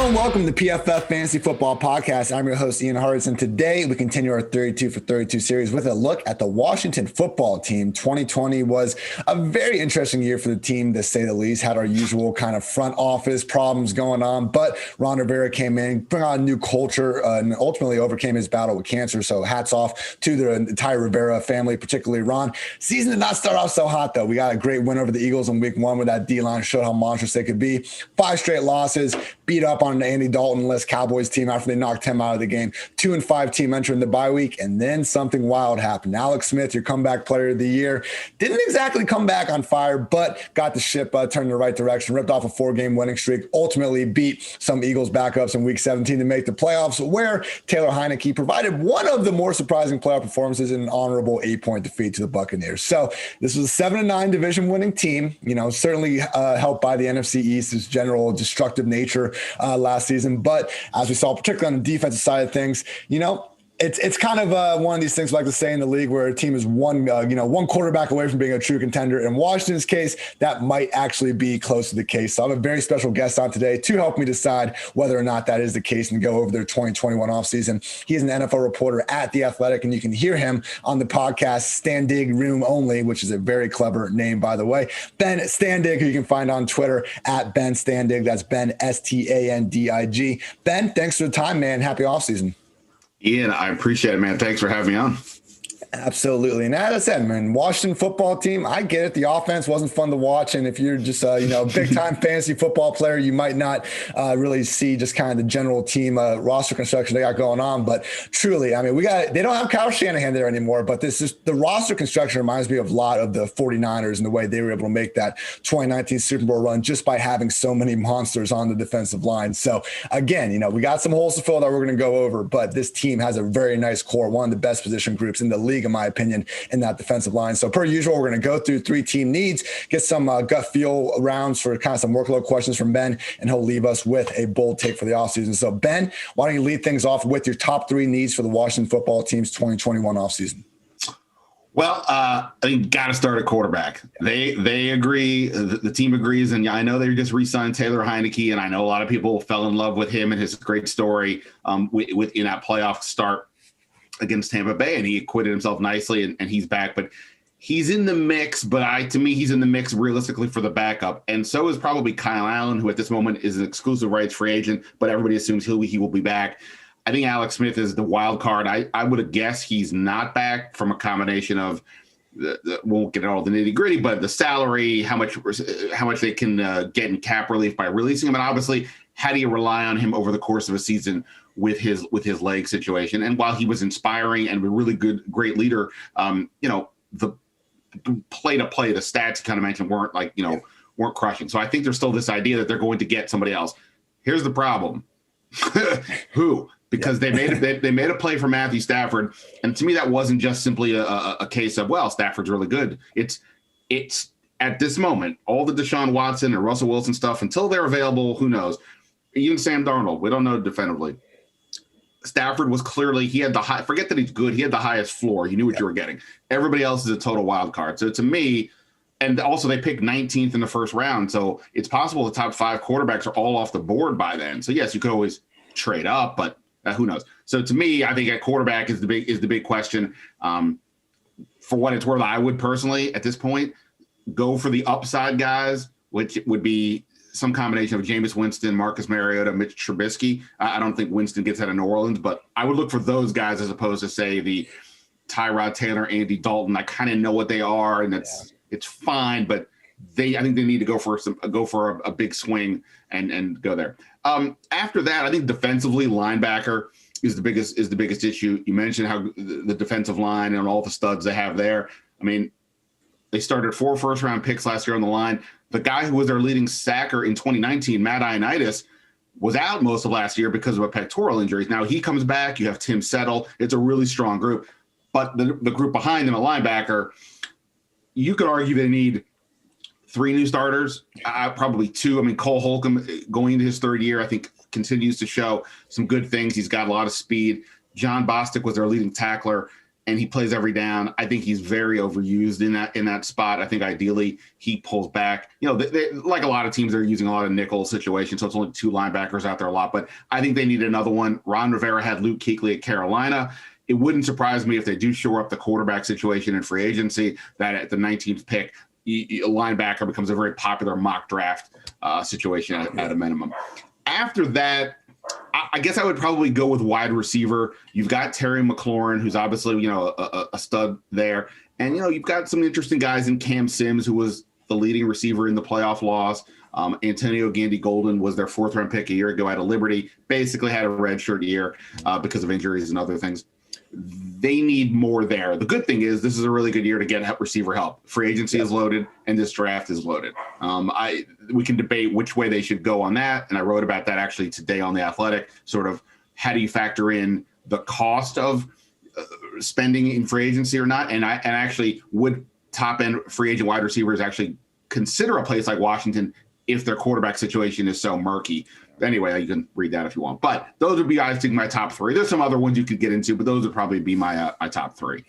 Hello and welcome to the PFF Fantasy Football Podcast. I'm your host, Ian Hartitz, and today we continue our 32 for 32 series with a look at the Washington football team. 2020 was a very interesting year for the team, to say the least. Had our usual kind of front office problems going on, but Ron Rivera came in, brought on a new culture, and ultimately overcame his battle with cancer. So hats off to the entire Rivera family, particularly Ron. Season did not start off so hot, though. We got a great win over the Eagles in week 1 where that D-line showed how monstrous they could be. 5 straight losses, beat up on an Andy Dalton-less Cowboys team after they knocked him out of the game. 2-5 team entering the bye week, and then something wild happened. Alex Smith, your comeback player of the year, didn't exactly come back on fire, but got the ship turned in the right direction, ripped off a 4-game winning streak, ultimately beat some Eagles backups in week 17 to make the playoffs, where Taylor Heineke provided one of the more surprising playoff performances in an honorable 8-point defeat to the Buccaneers. So this was a 7-9 division winning team, certainly helped by the NFC East's general destructive nature last season. But as we saw, particularly on the defensive side of things, it's kind of one of these things we like to say in the league where a team is one quarterback away from being a true contender. In Washington's case, that might actually be close to the case. So I have a very special guest on today to help me decide whether or not that is the case and go over their 2021 offseason. He is an NFL reporter at The Athletic, and you can hear him on the podcast Standig Room Only, which is a very clever name, by the way. Ben Standig, who you can find on Twitter at Ben Standig. That's Ben, Standig. Ben, thanks for the time, man. Happy offseason. Ian, I appreciate it, man. Thanks for having me on. Absolutely. And as I said, man, Washington football team, I get it. The offense wasn't fun to watch. And if you're just a big time fantasy football player, you might not really see just kind of the general team roster construction they got going on. But truly, I mean, they don't have Kyle Shanahan there anymore, but the roster construction reminds me of a lot of the 49ers and the way they were able to make that 2019 Super Bowl run just by having so many monsters on the defensive line. So again, we got some holes to fill that we're going to go over, but this team has a very nice core, one of the best position groups in the league, in my opinion, in that defensive line. So per usual, we're going to go through 3 team needs, get some gut feel rounds for kind of some workload questions from Ben, and he'll leave us with a bold take for the offseason. So Ben, why don't you lead things off with your top 3 needs for the Washington football team's 2021 offseason? Well, I think got to start at quarterback. They agree. The team agrees. And I know they just re-signed Taylor Heineke, and I know a lot of people fell in love with him and his great story in that playoff start against Tampa Bay, and he acquitted himself nicely, and he's back. But he's in the mix, to me, he's in the mix realistically for the backup. And so is probably Kyle Allen, who at this moment is an exclusive rights free agent, but everybody assumes he will be back. I think Alex Smith is the wild card. I would have guessed he's not back from a combination of won't get all the nitty gritty, but the salary, how much they can get in cap relief by releasing him. And obviously, how do you rely on him over the course of a season with his leg situation? And while he was inspiring and a really great leader, the play to play, the stats you kind of mentioned weren't crushing. So I think there's still this idea that they're going to get somebody else. Here's the problem. Who? Because they made a play for Matthew Stafford, and to me that wasn't just simply a case of, well, Stafford's really good. It's at this moment, all the Deshaun Watson and Russell Wilson stuff, until they're available, who knows? Even Sam Darnold, we don't know definitively. Stafford was clearly, he had the high, forget that he's good, he had the highest floor. You knew what you were getting. Everybody else is a total wild card. So to me, and also they picked 19th in the first round, so it's possible the top 5 quarterbacks are all off the board by then. So yes, you could always trade up, but who knows? So to me, I think at quarterback is the big question. For what it's worth, I would personally at this point go for the upside guys, which would be some combination of Jameis Winston, Marcus Mariota, Mitch Trubisky. I don't think Winston gets out of New Orleans, but I would look for those guys as opposed to, say, the Tyrod Taylor, Andy Dalton. I kind of know what they are, and it's fine, but I think they need to go for a big swing and go there. After that, I think defensively, linebacker is the biggest issue. You mentioned how the defensive line and all the studs they have there. I mean, they started 4 first-round picks last year on the line. The guy who was their leading sacker in 2019, Matt Ioannidis, was out most of last year because of a pectoral injury. Now he comes back. You have Tim Settle. It's a really strong group. But the group behind them, a linebacker, you could argue they need 3 new starters, probably 2. I mean, Cole Holcomb, going into his 3rd year, I think continues to show some good things. He's got a lot of speed. John Bostic was their leading tackler. and he plays every down. I think he's very overused in that spot. I think ideally he pulls back. They, like a lot of teams, they're using a lot of nickel situations, so it's only 2 linebackers out there a lot. But I think they need another one. Ron Rivera had Luke Kuechly at Carolina. It wouldn't surprise me if they do shore up the quarterback situation in free agency, that at the 19th pick, a linebacker becomes a very popular mock draft situation at a minimum. After that, I guess I would probably go with wide receiver. You've got Terry McLaurin, who's obviously, a stud there. And, you've got some interesting guys in Cam Sims, who was the leading receiver in the playoff loss. Antonio Gandy-Golden was their 4th-round pick a year ago out of Liberty, basically had a redshirt year because of injuries and other things. They need more there. The good thing is this is a really good year to get receiver help. Free agency is loaded, and this draft is loaded. We can debate which way they should go on that, and I wrote about that actually today on The Athletic, sort of how do you factor in the cost of spending in free agency or not, and actually would top-end free agent wide receivers actually consider a place like Washington if their quarterback situation is so murky. Anyway, you can read that if you want. But those would be, I think, my top 3. There's some other ones you could get into, but those would probably be my top 3.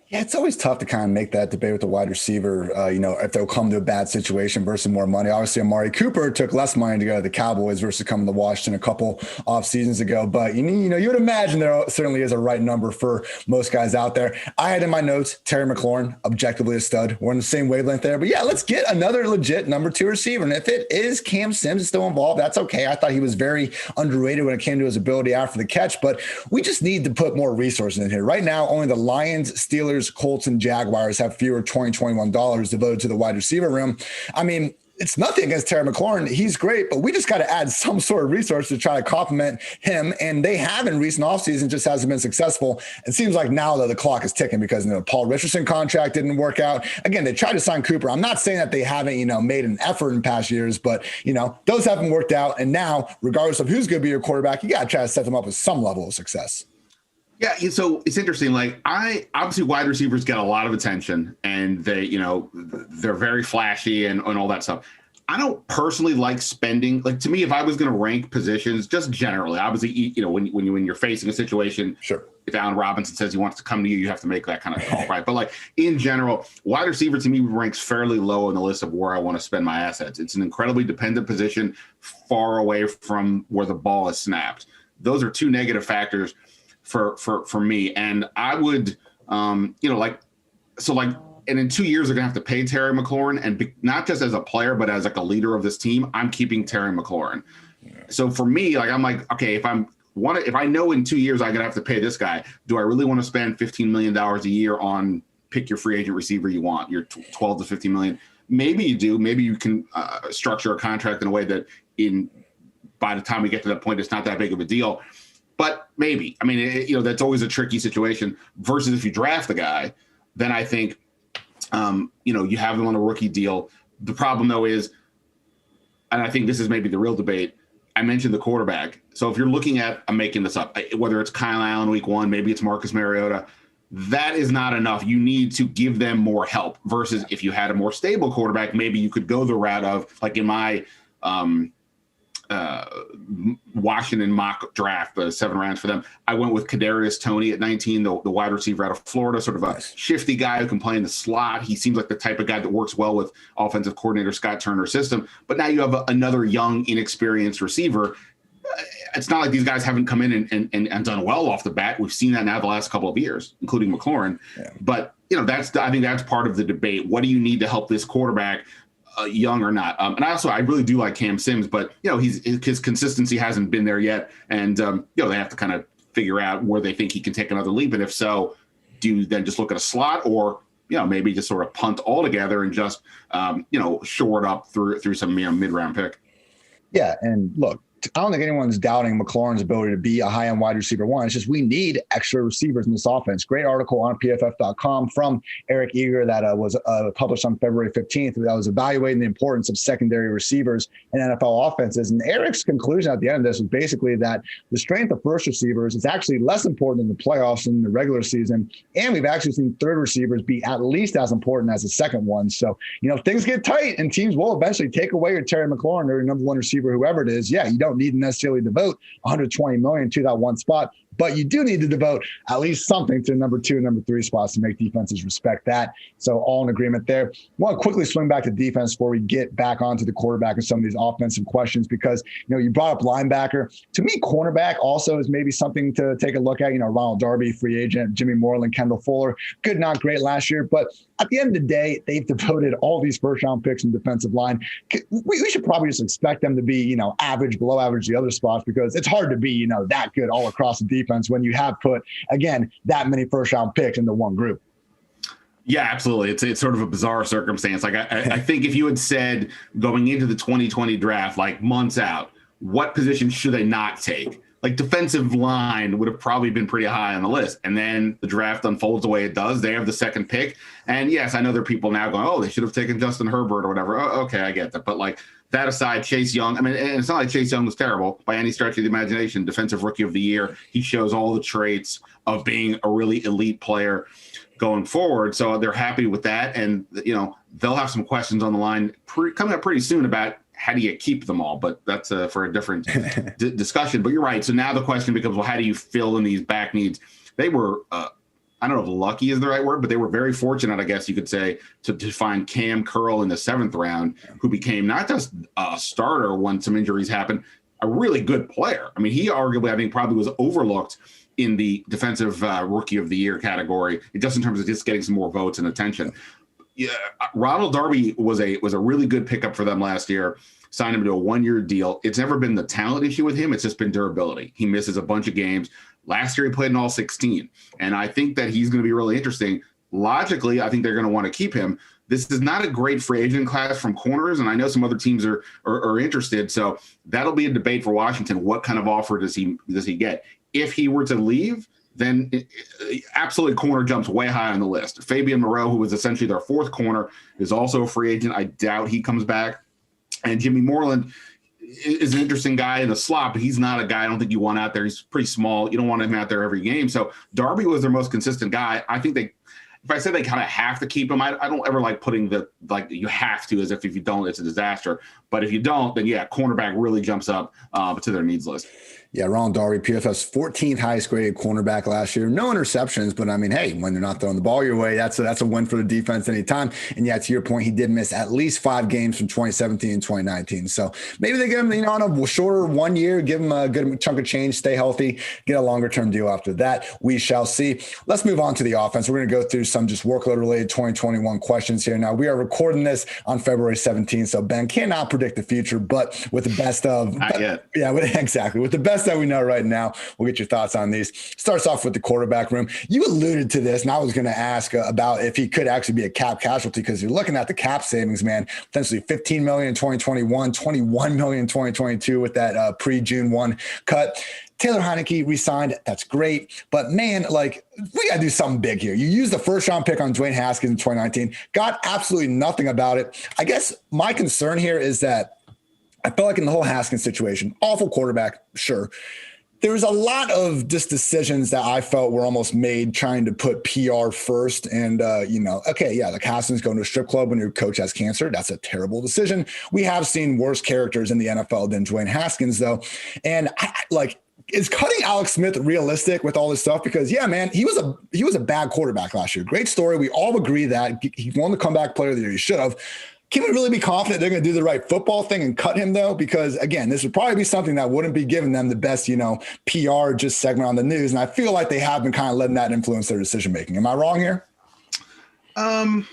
Yeah, it's always tough to kind of make that debate with the wide receiver, if they'll come to a bad situation versus more money. Obviously, Amari Cooper took less money to go to the Cowboys versus coming to Washington a couple off seasons ago. But, you would imagine there certainly is a right number for most guys out there. I had in my notes, Terry McLaurin, objectively a stud. We're on the same wavelength there. But, yeah, let's get another legit number 2 receiver. And if it is Cam Sims still involved, that's okay. I thought he was very underrated when it came to his ability after the catch. But we just need to put more resources in here. Right now, only the Lions, Steelers, Colts, and Jaguars have fewer $20-21 devoted to the wide receiver room. I mean, it's nothing against Terry McLaurin. He's great, but we just got to add some sort of resource to try to complement him. And they have in recent offseason, just hasn't been successful. It seems like now though the clock is ticking because the Paul Richardson contract didn't work out. Again, they tried to sign Cooper. I'm not saying that they haven't, made an effort in past years, but those haven't worked out. And now, regardless of who's going to be your quarterback, you got to try to set them up with some level of success. Yeah, so it's interesting. Like obviously wide receivers get a lot of attention, and they, they're very flashy and all that stuff. I don't personally like spending. Like, to me, if I was going to rank positions, just generally, obviously, when you're facing a situation, sure, if Allen Robinson says he wants to come to you, you have to make that kind of call, right? But like in general, wide receiver to me ranks fairly low on the list of where I want to spend my assets. It's an incredibly dependent position, far away from where the ball is snapped. Those are 2 negative factors for me. And I would, and in 2 years, they're going to have to pay Terry McLaurin, and not just as a player, but as like a leader of this team, I'm keeping Terry McLaurin. So for me, I'm like, okay, if I know in 2 years, I'm going to have to pay this guy, do I really want to spend $15 million a year on pick your free agent receiver you want, your 12 to 15 million? Maybe you do. Maybe you can structure a contract in a way that by the time we get to that point, it's not that big of a deal. But maybe, I mean, that's always a tricky situation versus if you draft the guy, then I think, you have them on a rookie deal. The problem though is, and I think this is maybe the real debate, I mentioned the quarterback. So if you're looking at, I'm making this up, whether it's Kyle Allen week 1, maybe it's Marcus Mariota, that is not enough. You need to give them more help versus if you had a more stable quarterback, maybe you could go the route of, like in my, Washington mock draft, the 7 rounds for them, I went with Kadarius Toney at 19, the wide receiver out of Florida, sort of a shifty guy who can play in the slot. He seems like the type of guy that works well with offensive coordinator Scott Turner's system. But now you have another young, inexperienced receiver. It's not like these guys haven't come in and done well off the bat. We've seen that now the last couple of years, including McLaurin. Yeah. But I think that's part of the debate. What do you need to help this quarterback? Young or not. And I really do like Cam Sims, but his consistency hasn't been there yet. And they have to kind of figure out where they think he can take another leap. And if so, do you then just look at a slot, or maybe just sort of punt altogether and just shore it up through some mid-round pick? Yeah, and look, I don't think anyone's doubting McLaurin's ability to be a high-end wide receiver 1. It's just we need extra receivers in this offense. Great article on PFF.com from Eric Eager that was published on February 15th that was evaluating the importance of secondary receivers in NFL offenses. And Eric's conclusion at the end of this was basically that the strength of first receivers is actually less important in the playoffs than the regular season. And we've actually seen third receivers be at least as important as the second one. So, things get tight and teams will eventually take away your Terry McLaurin or your number 1 receiver, whoever it is. Yeah, you don't need to necessarily devote $120 million to that one spot. but you do need to devote at least something to number 2 and number 3 spots to make defenses respect that. So all in agreement there. I want to quickly swing back to defense before we get back onto the quarterback and some of these offensive questions, because, you brought up linebacker. To me, cornerback also is maybe something to take a look at. Ronald Darby, free agent, Jimmy Moreland, Kendall Fuller, good, not great last year, but at the end of the day, they've devoted all these first-round picks in defensive line. We should probably just expect them to be, average, below average the other spots, because it's hard to be, that good all across the defense when you have put, again, that many first-round picks into one group. Yeah, absolutely. It's sort of a bizarre circumstance. Like I think if you had said going into the 2020 draft, like months out, what position should they not take? Like defensive line would have probably been pretty high on the list. And then the draft unfolds the way it does. They have the second pick. And yes, I know there are people now going, oh, they should have taken Justin Herbert or whatever. Oh, okay, I get that. But like that aside, Chase Young, and it's not like Chase Young was terrible by any stretch of the imagination. Defensive Rookie of the Year. He shows all the traits of being a really elite player going forward. So they're happy with that. And, they'll have some questions on the line coming up pretty soon about how do you keep them all? But that's for a different discussion. But you're right. So now the question becomes, well, how do you fill in these back needs? They were, I don't know if lucky is the right word, but they were very fortunate, I guess you could say, to find Cam Curl in the 7th round, who became not just a starter when some injuries happened, a really good player. I mean, he arguably, I think, probably was overlooked in the defensive rookie of the year category, just in terms of just getting some more votes and attention. Yeah, Ronald Darby was a really good pickup for them last year. Signed him to a 1-year deal. It's never been the talent issue with him. It's just been durability. He misses a bunch of games. Last year he played in all 16. And I think that he's going to be really interesting. Logically, I think they're going to want to keep him. This is not a great free agent class from corners, and I know some other teams are interested. So that'll be a debate for Washington. What kind of offer does he get? If he were to leave, then absolutely corner jumps way high on the list. Fabian Moreau, who was essentially their 4th corner, is also a free agent. I doubt he comes back. And Jimmy Moreland is an interesting guy in the slot, but he's not a guy I don't think you want out there. He's pretty small. You don't want him out there every game. So Darby was their most consistent guy. I think if I said they kind of have to keep him, I don't ever like putting you have to, as if you don't, it's a disaster. But if you don't, then yeah, cornerback really jumps up to their needs list. Yeah, Ronald Darby, PFF's 14th highest graded cornerback last year. No interceptions, but I mean, hey, when they're not throwing the ball your way, that's a win for the defense anytime. And yeah, to your point, he did miss at least 5 games from 2017 and 2019. So maybe they get him, on a shorter 1 year, give him a good chunk of change, stay healthy, get a longer term deal after that. We shall see. Let's move on to the offense. We're going to go through some just workload related 2021 questions here. Now, we are recording this on February 17th, so Ben cannot predict the future, but with the best of, not yet. Yeah, exactly. With the best that we know right now, we'll get your thoughts on these. Starts off with the quarterback room. You alluded to this, and I was going to ask about if he could actually be a cap casualty, because you're looking at the cap savings, man. Potentially $15 million in 2021, $21 million in 2022 with that pre-June 1 cut. Taylor Heineke re-signed. That's great. But, man, we got to do something big here. You used the first-round pick on Dwayne Haskins in 2019, got absolutely nothing about it. I guess my concern here is that I felt like in the whole Haskins situation, awful quarterback, sure. There was a lot of just decisions that I felt were almost made trying to put PR first. And, okay, yeah, Haskins going to a strip club when your coach has cancer. That's a terrible decision. We have seen worse characters in the NFL than Dwayne Haskins, though. And is cutting Alex Smith realistic with all this stuff? Because, yeah, man, he was a bad quarterback last year. Great story. We all agree that he won the comeback player of the year. He should have. Can we really be confident they're going to do the right football thing and cut him, though? Because, again, this would probably be something that wouldn't be giving them the best, PR just segment on the news. And I feel like they have been kind of letting that influence their decision-making. Am I wrong here? A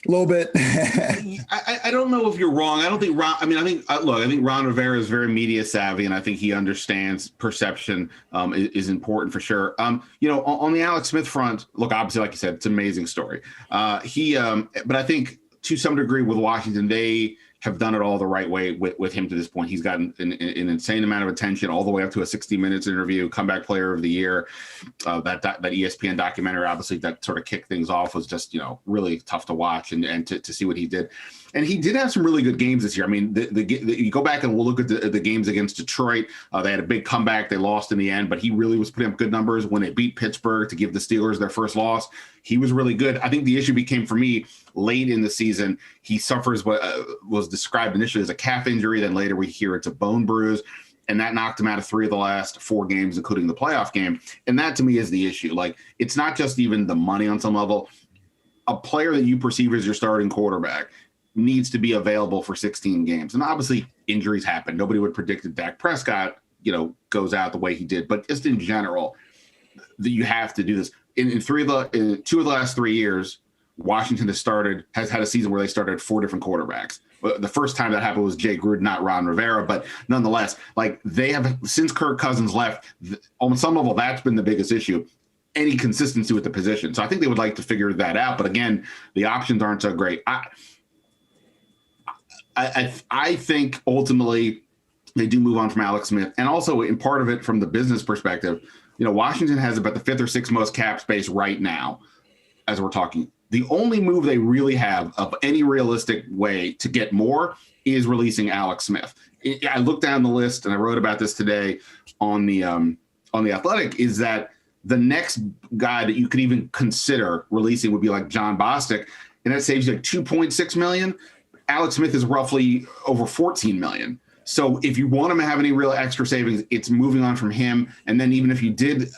little bit. I don't know if you're wrong. I don't think Ron. I think Ron Rivera is very media savvy, and I think he understands perception is important for sure. On the Alex Smith front, look, obviously, like you said, it's an amazing story. But I think to some degree with Washington, they have done it all the right way with him to this point. He's gotten an insane amount of attention all the way up to a 60 Minutes interview, comeback player of the year. That ESPN documentary, obviously, that sort of kicked things off, was just, really tough to watch and to see what he did. And he did have some really good games this year. I mean, you go back and we'll look at the games against Detroit. They had a big comeback. They lost in the end, but he really was putting up good numbers when they beat Pittsburgh to give the Steelers their first loss. He was really good. I think the issue became, for me, late in the season. He suffers what was described initially as a calf injury. Then later we hear it's a bone bruise. and that knocked him out of 3 of the last 4 games, including the playoff game. And that to me is the issue. Like, it's not just even the money on some level. A player that you perceive as your starting quarterback needs to be available for 16 games. And obviously injuries happen. Nobody would predict that Dak Prescott, goes out the way he did. But just in general, that you have to do this. In 2 of the last 3 years, Washington has had a season where they started 4 different quarterbacks. The first time that happened was Jay Gruden, not Ron Rivera, but nonetheless, like, they have, since Kirk Cousins left, on some level, that's been the biggest issue. Any consistency with the position. So I think they would like to figure that out. But again, the options aren't so great. I think ultimately they do move on from Alex Smith, and also in part of it from the business perspective. Washington has about the 5th or 6th most cap space right now, as we're talking. The only move they really have of any realistic way to get more is releasing Alex Smith. I looked down the list, and I wrote about this today on the Athletic, is that the next guy that you could even consider releasing would be like John Bostic, and that saves you like $2.6 million. Alex Smith is roughly over $14 million. So if you want him to have any real extra savings, it's moving on from him. And then even if you did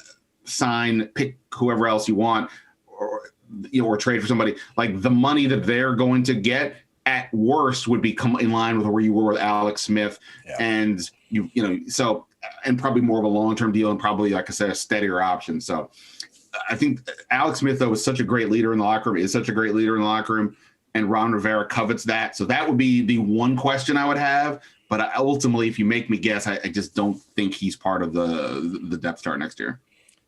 pick whoever else you want, or trade for somebody, like, the money that they're going to get at worst would be come in line with where you were with Alex Smith. Yeah. And and probably more of a long-term deal, and probably, like I said, a steadier option. So I think Alex Smith, though, is such a great leader in the locker room, and Ron Rivera covets that. So that would be the one question I would have. But ultimately, if you make me guess, I just don't think he's part of the depth chart next year.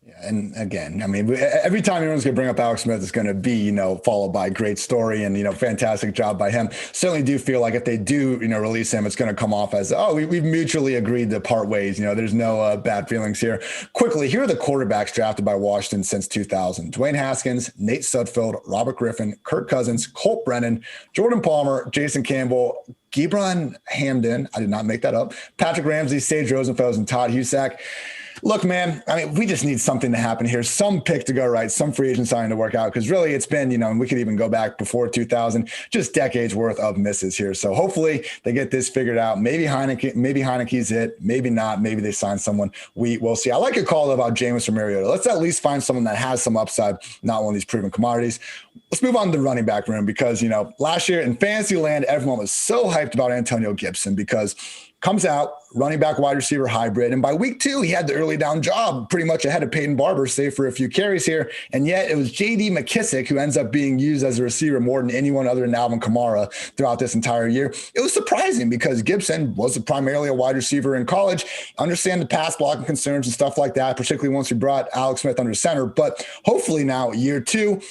Yeah, and again, I mean, every time anyone's going to bring up Alex Smith, it's going to be, followed by great story and, fantastic job by him. Certainly do feel like if they do, release him, it's going to come off as, we've mutually agreed to part ways. There's no bad feelings here. Quickly, here are the quarterbacks drafted by Washington since 2000. Dwayne Haskins, Nate Sudfeld, Robert Griffin, Kirk Cousins, Colt Brennan, Jordan Palmer, Jason Campbell, Gibran Hamden, I did not make that up, Patrick Ramsey, Sage Rosenfels, and Todd Husak. Look, man, I mean, we just need something to happen here. Some pick to go right, some free agent signing to work out, because really it's been, and we could even go back before 2000, just decades worth of misses here. So hopefully they get this figured out. Maybe Heineke's it, maybe not. Maybe they sign someone. We will see. I like a call about Jameis Mariota. Let's at least find someone that has some upside, not one of these proven commodities. Let's move on to the running back room, because, last year in fantasy land, everyone was so hyped about Antonio Gibson because comes out, running back, wide receiver hybrid. And by week 2, he had the early down job pretty much ahead of Peyton Barber, save for a few carries here. And yet it was J.D. McKissick who ends up being used as a receiver more than anyone other than Alvin Kamara throughout this entire year. It was surprising because Gibson was primarily a wide receiver in college. Understand the pass blocking concerns and stuff like that, particularly once we brought Alex Smith under center. But hopefully now, year 2,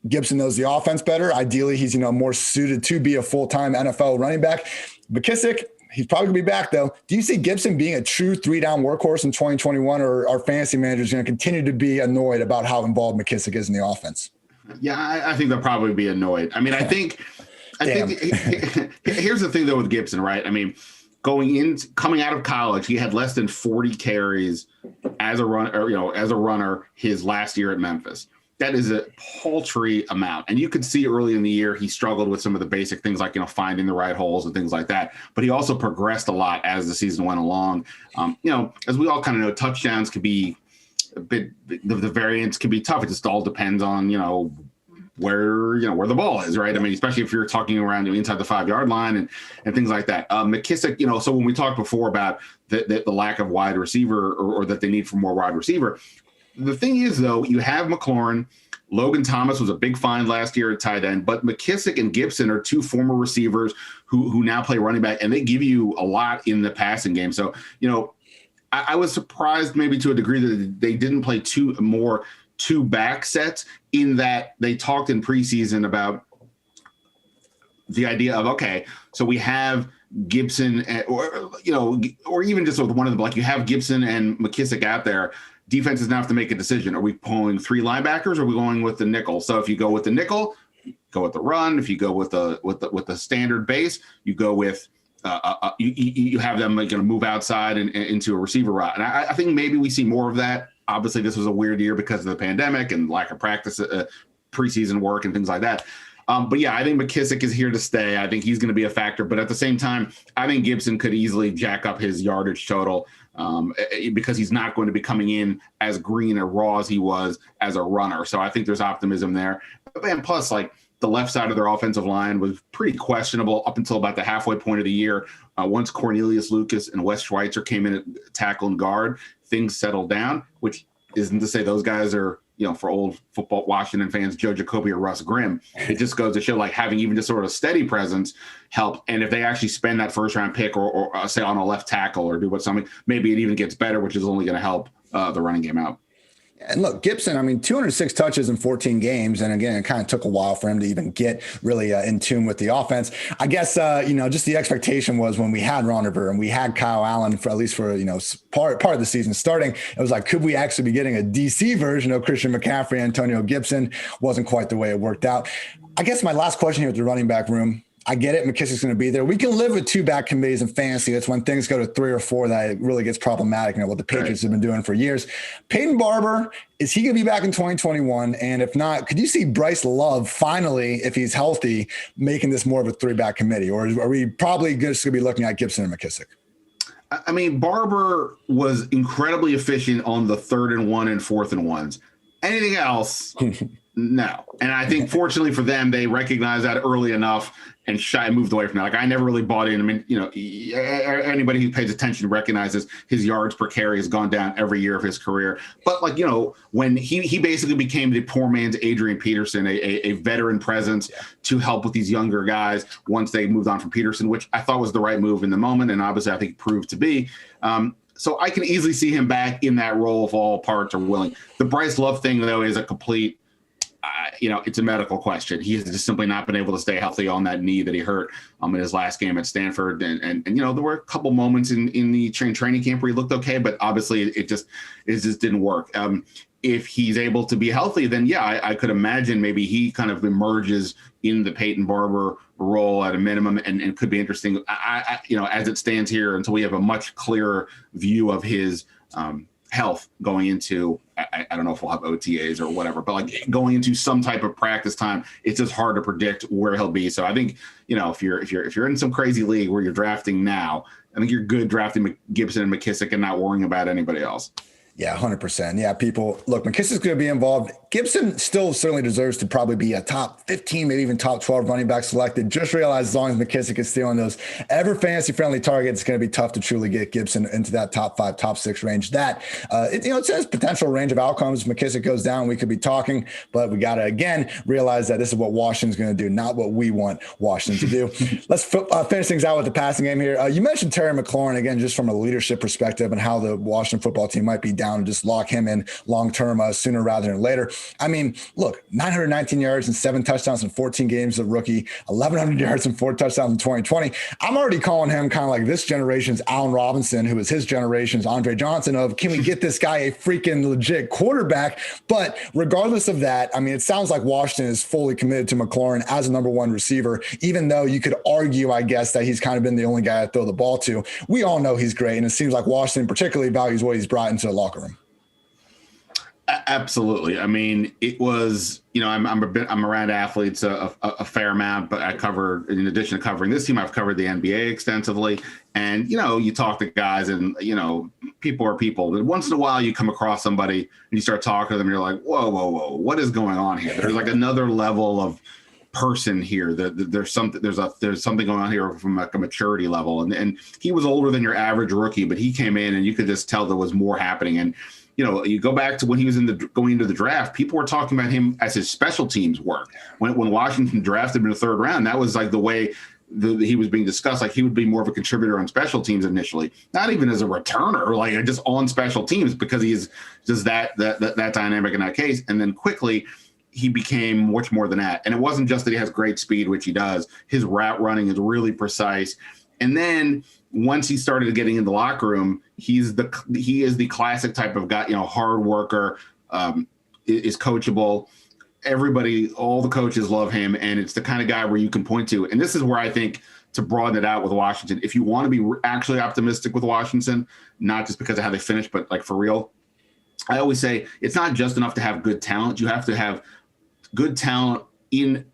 Gibson knows the offense better. Ideally, he's, more suited to be a full-time NFL running back. McKissick, he's probably going to be back, though. Do you see Gibson being a true 3-down workhorse in 2021, or are fantasy managers going to continue to be annoyed about how involved McKissick is in the offense? Yeah, I think they'll probably be annoyed. I mean, I think here's the thing, though, with Gibson, right? I mean, coming out of college, he had less than 40 carries as a runner his last year at Memphis. That is a paltry amount. And you could see early in the year, he struggled with some of the basic things like, finding the right holes and things like that. But he also progressed a lot as the season went along. As we all kind of know, touchdowns could be a bit, the variance can be tough. It just all depends on, where the ball is, right? I mean, especially if you're talking around inside the 5-yard line and things like that. McKissick, so when we talked before about the lack of wide receiver or that they need for more wide receiver, the thing is, though, you have McLaurin. Logan Thomas was a big find last year at tight end, but McKissick and Gibson are 2 former receivers who now play running back, and they give you a lot in the passing game. So, I was surprised maybe to a degree that they didn't play 2 back sets, in that they talked in preseason about the idea of, okay, so we have Gibson or even just with one of them, like you have Gibson and McKissick out there. Defenses now have to make a decision. Are we pulling 3 linebackers, or are we going with the nickel? So if you go with the nickel, go with the run. If you go with the standard base, you go with you have them going to move outside and into a receiver route. And I think maybe we see more of that. Obviously, this was a weird year because of the pandemic and lack of practice, preseason work, and things like that. But yeah, I think McKissic is here to stay. I think he's going to be a factor. But at the same time, I think Gibson could easily jack up his yardage total because he's not going to be coming in as green or raw as he was as a runner. So I think there's optimism there. And plus, like, the left side of their offensive line was pretty questionable up until about the halfway point of the year. Once Cornelius Lucas and Wes Schweitzer came in at tackle and guard, things settled down, which isn't to say those guys are, for old football Washington fans, Joe Jacoby or Russ Grimm. It just goes to show, like, having even just sort of steady presence help. And if they actually spend that first round pick or say on a left tackle or do something, maybe it even gets better, which is only going to help the running game out. And look, Gibson, 206 touches in 14 games. And again, it kind of took a while for him to even get really in tune with the offense. I guess, just the expectation was when we had Ronover and we had Kyle Allen for at least for, part of the season starting, it was like, could we actually be getting a DC version of Christian McCaffrey? Antonio Gibson wasn't quite the way it worked out. I guess my last question here at the running back room, I get it. McKissic's going to be there. We can live with 2 back committees in fantasy. That's when things go to 3 or 4 that it really gets problematic. What the Patriots have been doing for years. Peyton Barber, is he going to be back in 2021? And if not, could you see Bryce Love finally, if he's healthy, making this more of a 3-back committee? Or are we probably just going to be looking at Gibson and McKissic? Barber was incredibly efficient on the 3rd and 1 and 4th and 1s. Anything else? No. And I think fortunately for them, they recognized that early enough and moved away from that. Like, I never really bought in. Anybody who pays attention recognizes his yards per carry has gone down every year of his career. But when he basically became the poor man's Adrian Peterson, a veteran presence to help with these younger guys once they moved on from Peterson, which I thought was the right move in the moment. And obviously I think proved to be. So I can easily see him back in that role if all parts are willing. The Bryce Love thing, though, is a complete, it's a medical question. He's just simply not been able to stay healthy on that knee that he hurt in his last game at Stanford. And there were a couple moments in the training camp where he looked okay, but obviously it just didn't work. If he's able to be healthy, then I could imagine maybe he kind of emerges in the Peyton Barber role at a minimum and could be interesting. As it stands here, until we have a much clearer view of his health going into, I don't know if we'll have OTAs or whatever, but like going into some type of practice time, it's just hard to predict where he'll be. So I think, if you're in some crazy league where you're drafting now, I think you're good drafting Gibson and McKissic and not worrying about anybody else. Yeah, 100%. Yeah, people, look, McKissic's going to be involved. Gibson still certainly deserves to probably be a top 15, maybe even top 12 running back selected. Just realize as long as McKissic is stealing those ever fantasy-friendly targets, it's going to be tough to truly get Gibson into that top 5, top 6 range. That, it says potential range of outcomes. McKissic goes down, we could be talking, but we got to, again, realize that this is what Washington's going to do, not what we want Washington to do. Let's finish things out with the passing game here. You mentioned Terry McLaurin, again, just from a leadership perspective and how the Washington football team might be down and just lock him in long-term sooner rather than later. Look, 919 yards and 7 touchdowns in 14 games as a rookie, 1,100 yards and 4 touchdowns in 2020. I'm already calling him kind of like this generation's Allen Robinson, who is his generation's Andre Johnson of, can we get this guy a freaking legit quarterback? But regardless of that, it sounds like Washington is fully committed to McLaurin as a number 1 receiver, even though you could argue, I guess, that he's kind of been the only guy to throw the ball to. We all know he's great, and it seems like Washington particularly values what he's brought into the locker room. Absolutely. It was, I'm around athletes a fair amount, but I covered, in addition to covering this team, I've covered the NBA extensively. And, you talk to guys and, people are people. But once in a while you come across somebody and you start talking to them and you're like, whoa, what is going on here? There's like another level of person here. There's something going on here from like a maturity level. And he was older than your average rookie, but he came in and you could just tell there was more happening. And, you go back to when he was going into the draft, people were talking about him as his special teams work. When Washington drafted him in the 3rd round, that was like the way he was being discussed. Like he would be more of a contributor on special teams initially, not even as a returner, like just on special teams, because he is just that dynamic in that case. And then quickly he became much more than that. And it wasn't just that he has great speed, which he does. His route running is really precise. And then once he started getting in the locker room, he is the classic type of guy, hard worker, is coachable. Everybody, all the coaches love him. And it's the kind of guy where you can point to. And this is where I think, to broaden it out with Washington, if you want to be actually optimistic with Washington, not just because of how they finished, but like for real, I always say it's not just enough to have good talent. You have to have good talent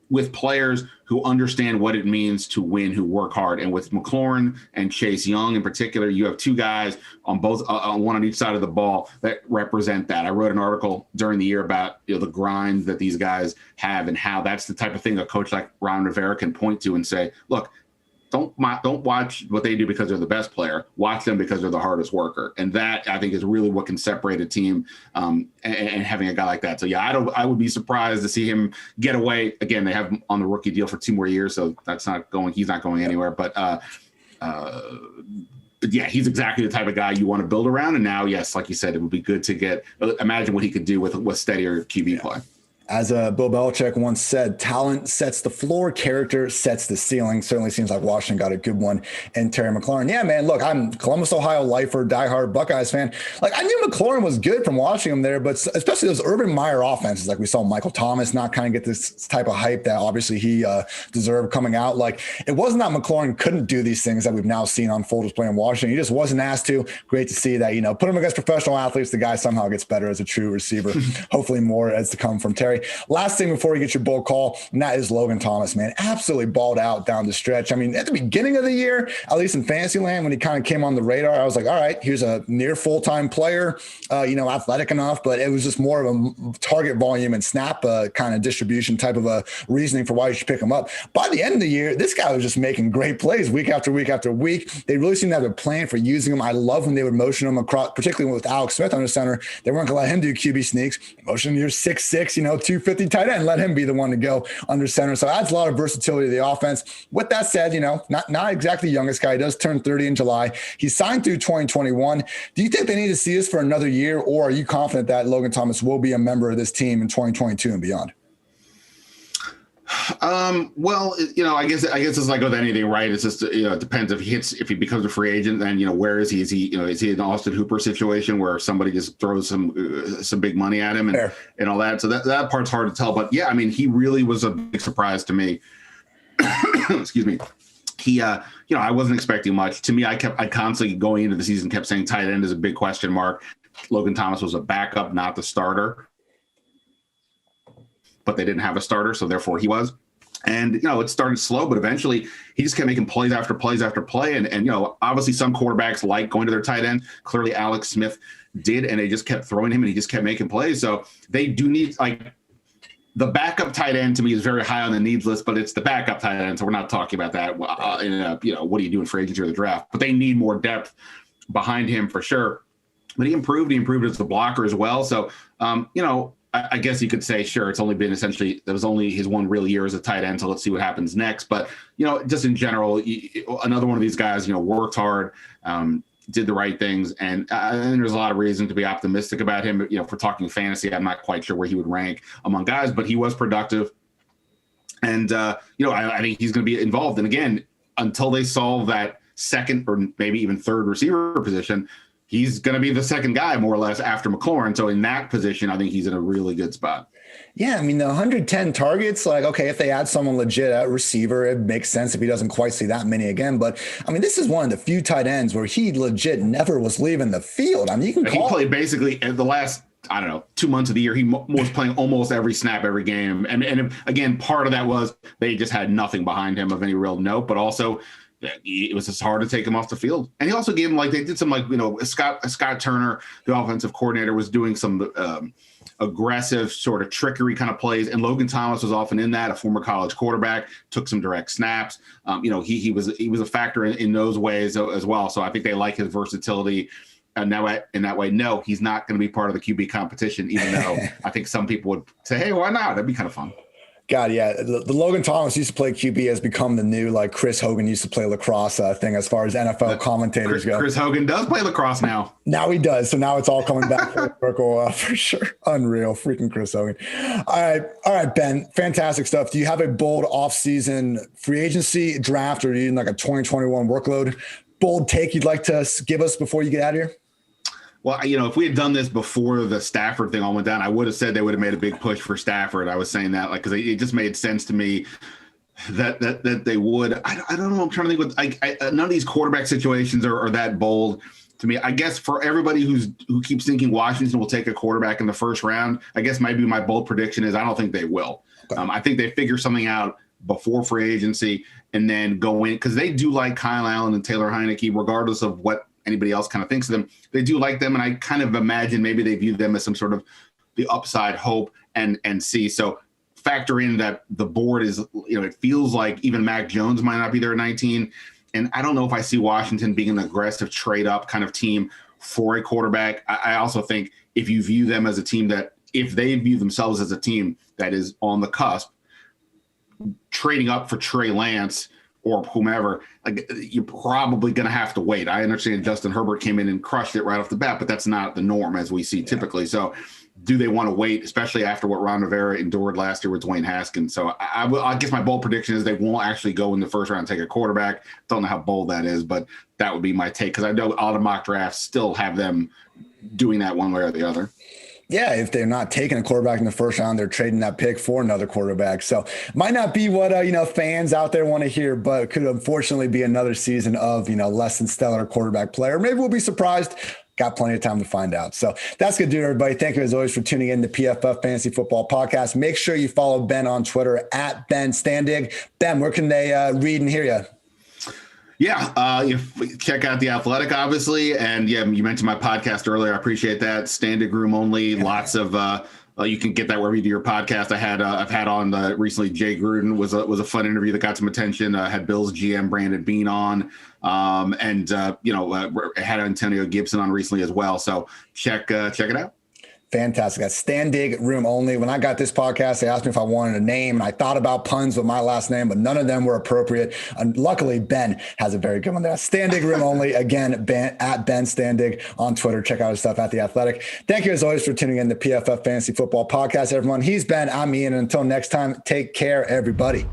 with players who understand what it means to win, who work hard. And with McLaurin and Chase Young in particular, you have two guys on both, one on each side of the ball that represent that. I wrote an article during the year about the grind that these guys have and how that's the type of thing a coach like Ron Rivera can point to and say, look, don't watch what they do because they're the best player. Watch them because they're the hardest worker. And that, I think, is really what can separate a team and having a guy like that. So, yeah, I would be surprised to see him get away. Again, they have him on the rookie deal for 2 more years, so he's not going anywhere. But yeah, he's exactly the type of guy you want to build around. And now, yes, like you said, it would be good to imagine what he could do with steadier QB play. As Bill Belichick once said, talent sets the floor, character sets the ceiling. Certainly seems like Washington got a good one. And Terry McLaurin. Yeah, man, look, I'm Columbus, Ohio lifer, diehard Buckeyes fan. Like, I knew McLaurin was good from watching him there, but especially those Urban Meyer offenses, like we saw Michael Thomas not kind of get this type of hype that obviously he deserved coming out. Like, it wasn't that McLaurin couldn't do these things that we've now seen unfold as play in Washington. He just wasn't asked to. Great to see that, put him against professional athletes. The guy somehow gets better as a true receiver. Hopefully more as to come from Terry. Last thing before you get your bold call, and that is Logan Thomas, man. Absolutely balled out down the stretch. I mean, at the beginning of the year, at least in fantasy land, when he kind of came on the radar, I was like, all right, here's a near full-time player, athletic enough, but it was just more of a target volume and snap kind of distribution type of a reasoning for why you should pick him up. By the end of the year, this guy was just making great plays week after week after week. They really seemed to have a plan for using him. I love when they would motion him across, particularly with Alex Smith under center. They weren't going to let him do QB sneaks. Motion your 6'6", 250 tight end. Let him be the one to go under center. So adds a lot of versatility to the offense. With that said, not exactly the youngest guy. He does turn 30 in July. He's signed through 2021. Do you think they need to see this for another year, or are you confident that Logan Thomas will be a member of this team in 2022 and beyond? Well, I guess it's like with anything, right? It's just, it depends if he becomes a free agent, then, where is he? Is he an Austin Hooper situation where somebody just throws some big money at him and all that? So that part's hard to tell, but yeah, I mean, he really was a big surprise to me. Excuse me. He, I wasn't expecting much. To me, I constantly going into the season kept saying tight end is a big question mark. Logan Thomas was a backup, not the starter. But they didn't have a starter, so therefore he was. And, it started slow, but eventually he just kept making plays after plays after play. And obviously some quarterbacks like going to their tight end. Clearly Alex Smith did, and they just kept throwing him, and he just kept making plays. So they do need, the backup tight end to me is very high on the needs list, but it's the backup tight end, so we're not talking about that. What do you do in free agency or the draft? But they need more depth behind him for sure. But he improved as a blocker as well. So, I guess you could say, sure, it's only been essentially, that was only his one real year as a tight end, so let's see what happens next. But, just in general, another one of these guys, worked hard, did the right things, and there's a lot of reason to be optimistic about him. If we're talking fantasy, I'm not quite sure where he would rank among guys, but he was productive. And, I think he's going to be involved. And again, until they solve that second or maybe even third receiver position, he's going to be the second guy more or less after McLaurin. So in that position, I think he's in a really good spot. Yeah, I mean, the 110 targets, okay, if they add someone legit at receiver, it makes sense if he doesn't quite see that many again. But, I mean, this is one of the few tight ends where he legit never was leaving the field. I mean, he played basically in the last, 2 months of the year. He was playing almost every snap, every game. And again, part of that was they just had nothing behind him of any real note, but also it was just hard to take him off the field. And he also gave him, they did some, Scott Turner, the offensive coordinator, was doing some aggressive sort of trickery kind of plays. And Logan Thomas was often in that, a former college quarterback, took some direct snaps. He was a factor in those ways as well. So I think they like his versatility. And in that way, no, he's not going to be part of the QB competition, even though I think some people would say, hey, why not? That'd be kind of fun. God, yeah. The Logan Thomas used to play QB has become the new, Chris Hogan used to play lacrosse thing as far as NFL commentators go. Chris Hogan does play lacrosse now. Now he does. So now it's all coming back full circle for sure. Unreal. Freaking Chris Hogan. All right, Ben. Fantastic stuff. Do you have a bold offseason free agency draft, or do you need a 2021 workload bold take you'd like to give us before you get out of here? Well, if we had done this before the Stafford thing all went down, I would have said they would have made a big push for Stafford. I was saying that, because it just made sense to me that they would. I don't know. I'm trying to think. None of these quarterback situations are that bold to me. I guess for everybody who keeps thinking Washington will take a quarterback in the first round, I guess maybe my bold prediction is I don't think they will. I think they figure something out before free agency and then go in, because they do like Kyle Allen and Taylor Heineke, regardless of what anybody else kind of thinks of them. They do like them, and I kind of imagine maybe they view them as some sort of the upside hope and see. So factor in that the board is, it feels like even Mac Jones might not be there at 19. And I don't know if I see Washington being an aggressive trade up kind of team for a quarterback. I also think if you view them as a team that, if they view themselves as a team that is on the cusp, trading up for Trey Lance or whomever, like, you're probably going to have to wait. I understand Justin Herbert came in and crushed it right off the bat, but that's not the norm as we see typically. So do they want to wait, especially after what Ron Rivera endured last year with Dwayne Haskins? So I guess my bold prediction is they won't actually go in the first round and take a quarterback. Don't know how bold that is, but that would be my take, because I know all the mock drafts still have them doing that one way or the other. Yeah, if they're not taking a quarterback in the first round, they're trading that pick for another quarterback. So might not be what fans out there want to hear, but it could unfortunately be another season of less than stellar quarterback player. Maybe we'll be surprised. Got plenty of time to find out. So that's going to do it, everybody. Thank you as always for tuning in to PFF Fantasy Football Podcast. Make sure you follow Ben on Twitter at Ben Standig. Ben, where can they read and hear you? Yeah, you check out The Athletic, obviously. And yeah, you mentioned my podcast earlier. I appreciate that. Standig Room only. Lots of you can get that wherever you do your podcast. I've had on recently Jay Gruden was a fun interview that got some attention. Had Bills GM Brandon Beane on, and had Antonio Gibson on recently as well. So check it out. Fantastic. That's Standig Room only. When I got this podcast, they asked me if I wanted a name, and I thought about puns with my last name, but none of them were appropriate. And luckily, Ben has a very good one there. Standig Room only. Again, Ben, at Ben Standig on Twitter. Check out his stuff at The Athletic. Thank you as always for tuning in to PFF Fantasy Football Podcast, everyone. He's Ben. I'm Ian. And until next time, take care, everybody.